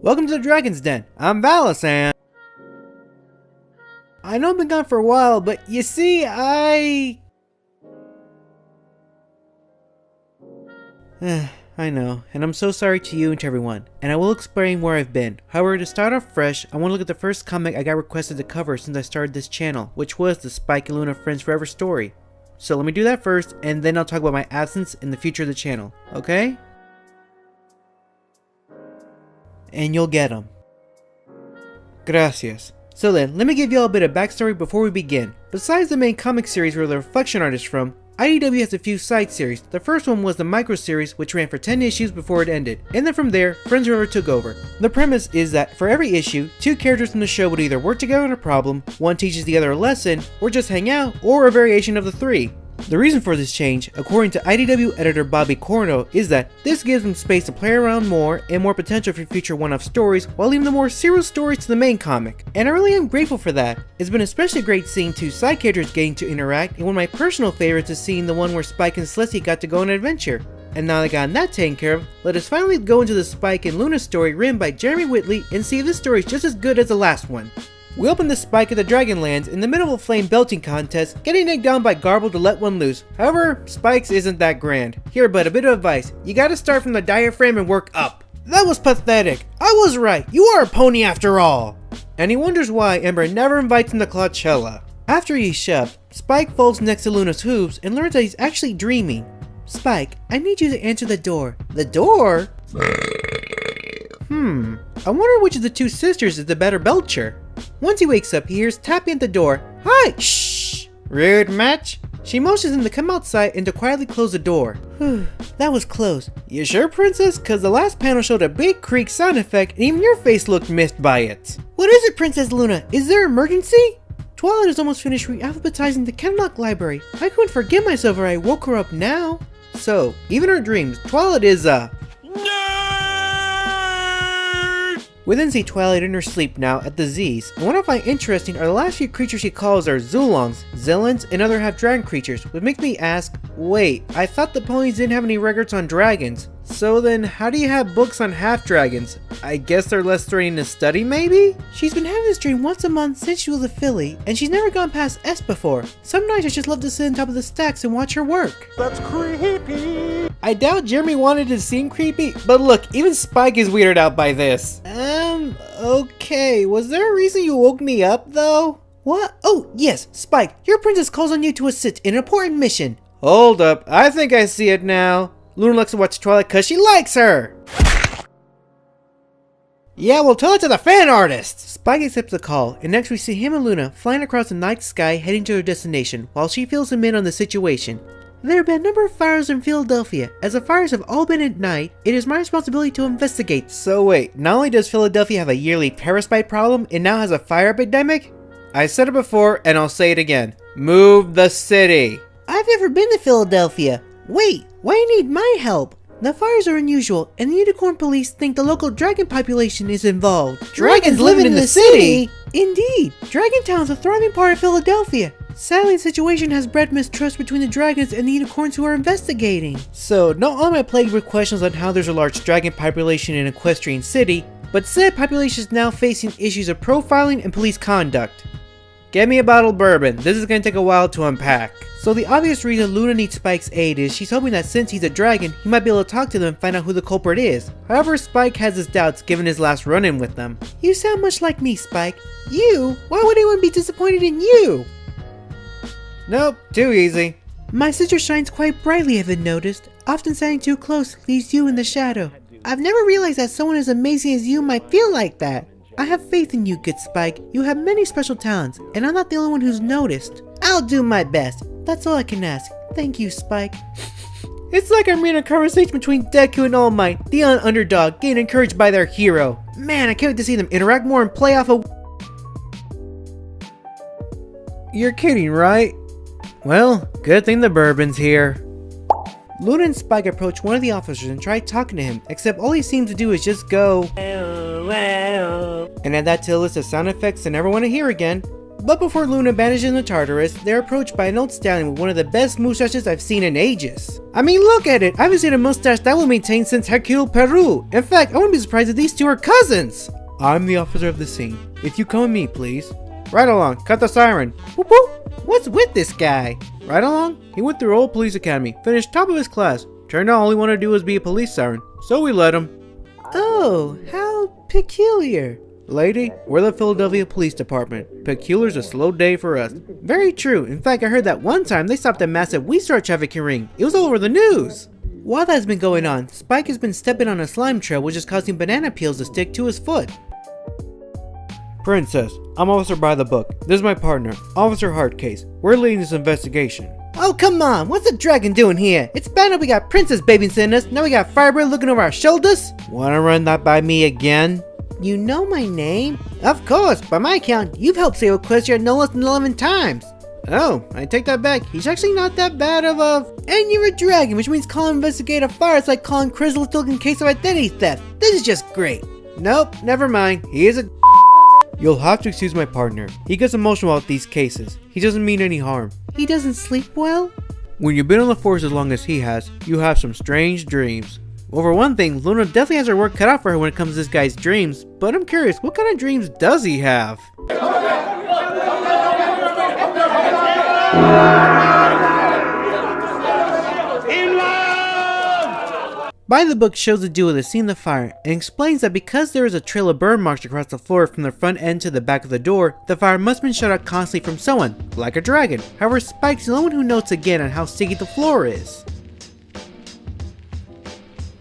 Welcome to the Dragon's Den. I'm Valisan. I know I've been gone for a while, but you see, I know, and I'm so sorry to you and to everyone, and I will explain where I've been. However, to start off fresh, I want to look at the first comic I got requested to cover since I started this channel, which was the Spike and Luna Friends Forever story. So let me do that first, and then I'll talk about my absence and the future of the channel, okay? And you'll get them. Gracias. So then, let me give y'all a bit of backstory before we begin. Besides the main comic series where the reflection art is from, IDW has a few side series. The first one was the micro series, which ran for 10 issues before it ended, and then from there, Friends Forever took over. The premise is that for every issue, two characters from the show would either work together on a problem, one teaches the other a lesson, or just hang out, or a variation of the three. The reason for this change, according to IDW editor Bobby Corno, is that this gives them space to play around more and more potential for future one-off stories while leaving the more serious stories to the main comic. And I really am grateful for that. It's been especially great seeing two side characters getting to interact, and one of my personal favorites is seeing the one where Spike and Celestia got to go on an adventure. And now that I got that taken care of, let us finally go into the Spike and Luna story written by Jeremy Whitley and see if this story is just as good as the last one. We open the Spike at the Dragonlands in the middle of a flame belting contest, getting egged down by Garble to let one loose. However, Spike's isn't that grand. Here, but a bit of advice. You gotta start from the diaphragm and work up. That was pathetic. I was right. You are a pony after all. And he wonders why Ember never invites him to Coachella. After he's shoved, Spike falls next to Luna's hooves and learns that he's actually dreaming. Spike, I need you to answer the door. The door? I wonder which of the two sisters is the better belcher. Once he wakes up, he hears tapping at the door. Hi! Shh! Rude match? She motions him to come outside and to quietly close the door. That was close. You sure, princess? Cause the last panel showed a big creak sound effect and even your face looked missed by it. What is it, Princess Luna? Is there emergency? Twilight is almost finished re-alphabetizing the Kenlock library. I couldn't forgive myself or I woke her up now. So, even her dreams, Twilight is We then see Twilight in her sleep now at the Z's, and what I find interesting are the last few creatures she calls are Zulongs, Zillans, and other half-dragon creatures, which makes me ask, wait, I thought the ponies didn't have any records on dragons. So then, how do you have books on half-dragons? I guess they're less threatening to study, maybe? She's been having this dream once a month since she was a filly, and she's never gone past S before. Some nights I just love to sit on top of the stacks and watch her work. That's creepy! I doubt Jeremy wanted to seem creepy, but look, even Spike is weirded out by this. Okay, was there a reason you woke me up, though? What? Oh, yes, Spike, your princess calls on you to assist in an important mission. Hold up, I think I see it now. Luna likes to watch Twilight cause she likes her! Yeah, well tell it to the fan artist! Spike accepts the call, and next we see him and Luna flying across the night sky heading to their destination, while she fills him in on the situation. There have been a number of fires in Philadelphia. As the fires have all been at night, it is my responsibility to investigate. So wait, not only does Philadelphia have a yearly parasite problem, it now has a fire epidemic? I said it before, and I'll say it again. Move the city! I've never been to Philadelphia. Wait, why do you need my help? The fires are unusual, and the unicorn police think the local dragon population is involved. Dragons living in the city? Indeed, Dragon Town is a thriving part of Philadelphia. Sadly, the situation has bred mistrust between the dragons and the unicorns who are investigating. So, not only am I plagued with questions on how there's a large dragon population in Equestrian City, but said population is now facing issues of profiling and police conduct. Get me a bottle of bourbon, this is going to take a while to unpack. So the obvious reason Luna needs Spike's aid is she's hoping that since he's a dragon, he might be able to talk to them and find out who the culprit is. However, Spike has his doubts given his last run-in with them. You sound much like me, Spike. You? Why would anyone be disappointed in you? Nope, too easy. My sister shines quite brightly, I've been noticed. Often standing too close leaves you in the shadow. I've never realized that someone as amazing as you might feel like that. I have faith in you, good Spike. You have many special talents, and I'm not the only one who's noticed. I'll do my best. That's all I can ask. Thank you, Spike. It's like I'm reading a conversation between Deku and All Might, the underdog, getting encouraged by their hero. Man, I can't wait to see them interact more and play off of... You're kidding, right? Well, good thing the bourbon's here. Luna and Spike approach one of the officers and try talking to him, except all he seems to do is just go... And add that to a list of sound effects I never want to hear again. But before Luna vanishes in the Tartarus, they're approached by an old stallion with one of the best mustaches I've seen in ages. I mean, look at it! I haven't seen a mustache that well maintained since Hercule Peru. In fact, I wouldn't be surprised if these two are cousins! I'm the officer of the scene. If you come with me, please. Right along. Cut the siren. Whoop whoop! What's with this guy? Right along? He went through old police academy, finished top of his class. Turned out all he wanted to do was be a police siren. So we let him. Oh, how peculiar. Lady, we're the Philadelphia Police Department. Peculiar's a slow day for us. Very true. In fact, I heard that one time they stopped a massive weed store trafficking ring. It was all over the news. While that's been going on, Spike has been stepping on a slime trail which is causing banana peels to stick to his foot. Princess, I'm Officer by the Book. This is my partner, Officer Hardcase. We're leading this investigation. Oh, come on. What's the dragon doing here? It's bad enough we got Princess babysitting us. Now we got Firebird looking over our shoulders. Wanna run that by me again? You know my name? Of course, by my count, you've helped save Equestria no less than 11 times. Oh, I take that back. He's actually not that bad of a... And you're a dragon, which means calling investigate a fire is like calling Chrysalis to look in case of identity theft. This is just great. Nope, never mind. He is a... You'll have to excuse my partner. He gets emotional about these cases. He doesn't mean any harm. He doesn't sleep well? When you've been on the force as long as he has, you have some strange dreams. Well, for one thing, Luna definitely has her work cut out for her when it comes to this guy's dreams, but I'm curious, what kind of dreams does he have? By the Book shows the duo that seen the fire and explains that because there is a trail of burn marks across the floor from the front end to the back of the door, the fire must have been shut out constantly from someone, like a dragon. However, Spike's the only one who notes again on how sticky the floor is.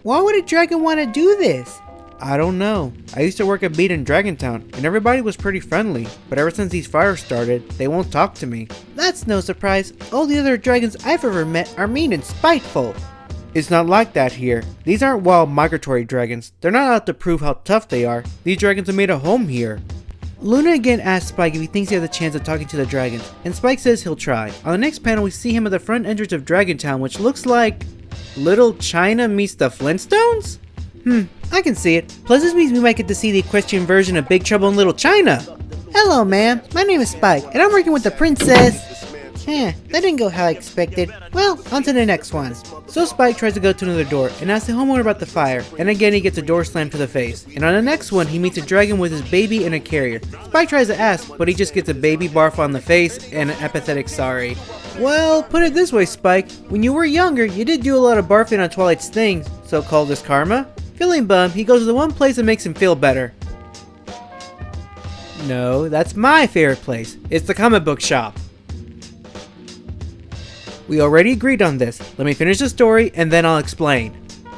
Why would a dragon want to do this? I don't know. I used to work at Beat in Dragontown, and everybody was pretty friendly, but ever since these fires started, they won't talk to me. That's no surprise. All the other dragons I've ever met are mean and spiteful. It's not like that here. These aren't wild migratory dragons. They're not out to prove how tough they are. These dragons have made a home here. Luna again asks Spike if he thinks he has a chance of talking to the dragons, and Spike says he'll try. On the next panel, we see him at the front entrance of Dragontown, which looks like... Little China meets the Flintstones? I can see it. Plus this means we might get to see the equestrian version of Big Trouble in Little China. Hello ma'am, my name is Spike, and I'm working with the princess. That didn't go how I expected. Well, on to the next one. So Spike tries to go to another door and asks the homeowner about the fire, and again he gets a door slammed to the face. And on the next one, he meets a dragon with his baby in a carrier. Spike tries to ask, but he just gets a baby barf on the face and an apathetic sorry. Well, put it this way, Spike. When you were younger, you did do a lot of barfing on Twilight's things, so called as karma. Feeling bummed, he goes to the one place that makes him feel better. No, that's my favorite place. It's the comic book shop. We already agreed on this. Let me finish the story and then I'll explain.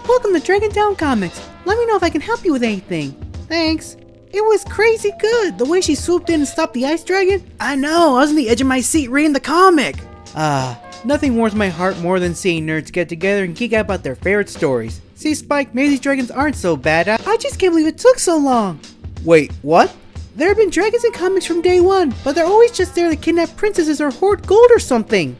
Welcome to Dragontown Comics. Let me know if I can help you with anything. Thanks. It was crazy good. The way she swooped in and stopped the ice dragon. I know, I was on the edge of my seat reading the comic. Nothing warms my heart more than seeing nerds get together and geek out about their favorite stories. See, Spike, maybe these dragons aren't so bad. I just can't believe it took so long. Wait, what? There have been dragons in comics from day one, but they're always just there to kidnap princesses or hoard gold or something.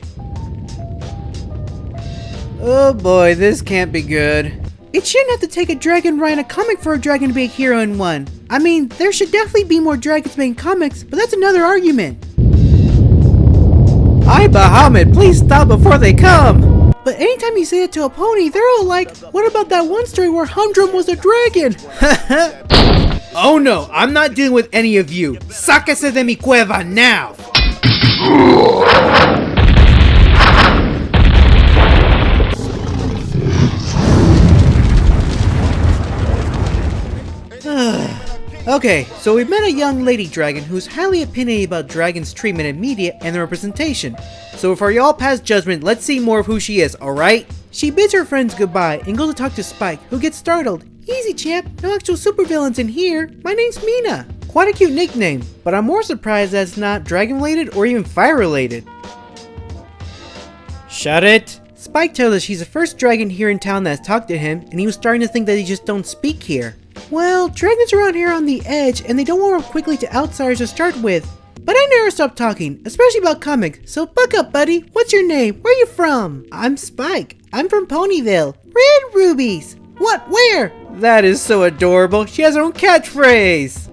Oh boy, this can't be good. It shouldn't have to take a dragon writing a comic for a dragon to be a hero in one. I mean, there should definitely be more dragons making comics, but that's another argument. Hi Bahamut, please stop before they come! But anytime you say it to a pony, they're all like, what about that one story where Humdrum was a dragon? Oh no, I'm not dealing with any of you. Sáquese de mi cueva now! Okay, so we met a young lady dragon who's highly opinionated about dragons' treatment in media and their representation. So before y'all pass judgment, let's see more of who she is, alright? She bids her friends goodbye and goes to talk to Spike, who gets startled. Easy champ, no actual supervillains in here. My name's Mina. Quite a cute nickname, but I'm more surprised that it's not dragon related or even fire related. Shut it! Spike tells us she's the first dragon here in town that has talked to him, and he was starting to think that they just don't speak here. Well, dragons around here are on the edge, and they don't warm up quickly to outsiders to start with. But I never stop talking, especially about comics, so buck up, buddy. What's your name? Where are you from? I'm Spike. I'm from Ponyville. Red rubies. What? Where? That is so adorable. She has her own catchphrase.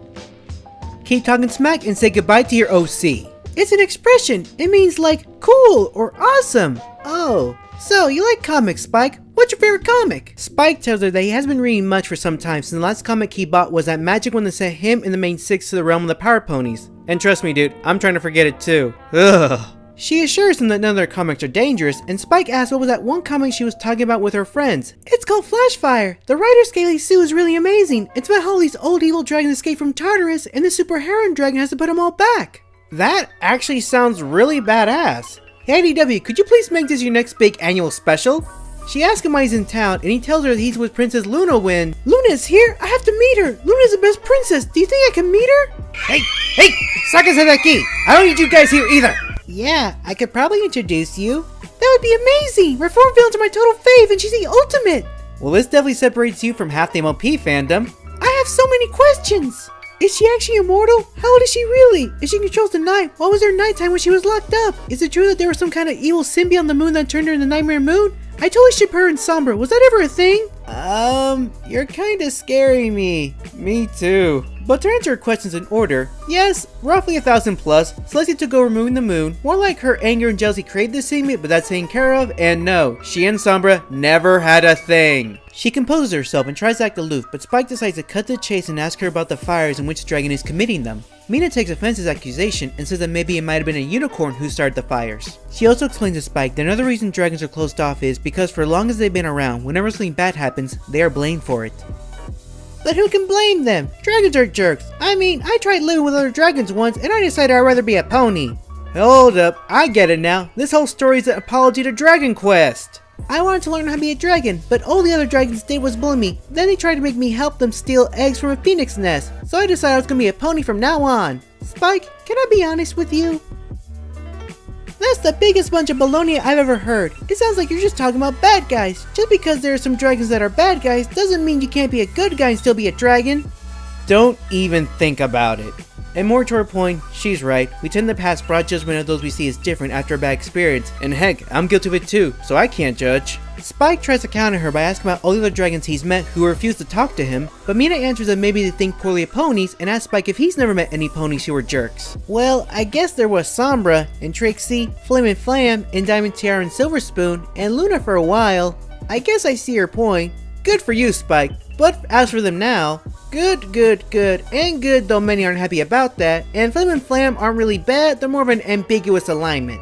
Keep talking smack and say goodbye to your OC. It's an expression. It means like cool or awesome. Oh, so you like comics, Spike? What's your favorite comic? Spike tells her that he hasn't been reading much for some time since the last comic he bought was that magic one that sent him and the main six to the realm of the power ponies. And trust me dude, I'm trying to forget it too. Ugh. She assures him that none of their comics are dangerous, and Spike asks what was that one comic she was talking about with her friends. It's called Flashfire. The writer Scaly Sue is really amazing. It's about how all these old evil dragons escape from Tartarus and the super heron dragon has to put them all back. That actually sounds really badass. Hey IDW, could you please make this your next big annual special? She asks him why he's in town, and he tells her that he's with Princess Luna when... Luna is here? I have to meet her! Luna's the best princess! Do you think I can meet her? Hey! Sáquense de aquí! I don't need you guys here either! Yeah, I could probably introduce you. That would be amazing! Reform villains are my total fave, and she's the ultimate! Well, this definitely separates you from half the MLP fandom. I have so many questions! Is she actually immortal? How old is she really? If she controls the night, what was her nighttime when she was locked up? Is it true that there was some kind of evil symbiote on the moon that turned her into Nightmare Moon? I totally ship her and Sombra. Was that ever a thing? You're kinda scaring me. Me too. But to answer her questions in order, yes, roughly 1,000 plus, Celestia took over removing the moon, more like her anger and jealousy created this symbiote, but that's taken care of, and no, she and Sombra never had a thing. She composes herself and tries to act aloof, but Spike decides to cut to the chase and ask her about the fires and which dragon is committing them. Mina takes offense to his accusation and says that maybe it might have been a unicorn who started the fires. She also explains to Spike that another reason dragons are closed off is because for as long as they've been around, whenever something bad happens, they are blamed for it. But who can blame them? Dragons are jerks. I mean, I tried living with other dragons once and I decided I'd rather be a pony. Hold up, I get it now. This whole story is an apology to Dragon Quest. I wanted to learn how to be a dragon, but all the other dragons did was bully me. Then they tried to make me help them steal eggs from a phoenix nest. So I decided I was gonna be a pony from now on. Spike, can I be honest with you? That's the biggest bunch of baloney I've ever heard. It sounds like you're just talking about bad guys. Just because there are some dragons that are bad guys doesn't mean you can't be a good guy and still be a dragon. Don't even think about it. And more to her point, she's right. We tend to pass broad judgment of those we see as different after a bad experience, and heck, I'm guilty of it too, so I can't judge. Spike tries to counter her by asking about all the other dragons he's met who refuse to talk to him, but Mina answers that maybe they think poorly of ponies and asks Spike if he's never met any ponies who were jerks. Well, I guess there was Sombra, and Trixie, Flim and Flam, and Diamond Tiara and Silver Spoon, and Luna for a while. I guess I see her point. Good for you, Spike. But as for them now, good, and good though many aren't happy about that, and Flim and Flam aren't really bad, they're more of an ambiguous alignment.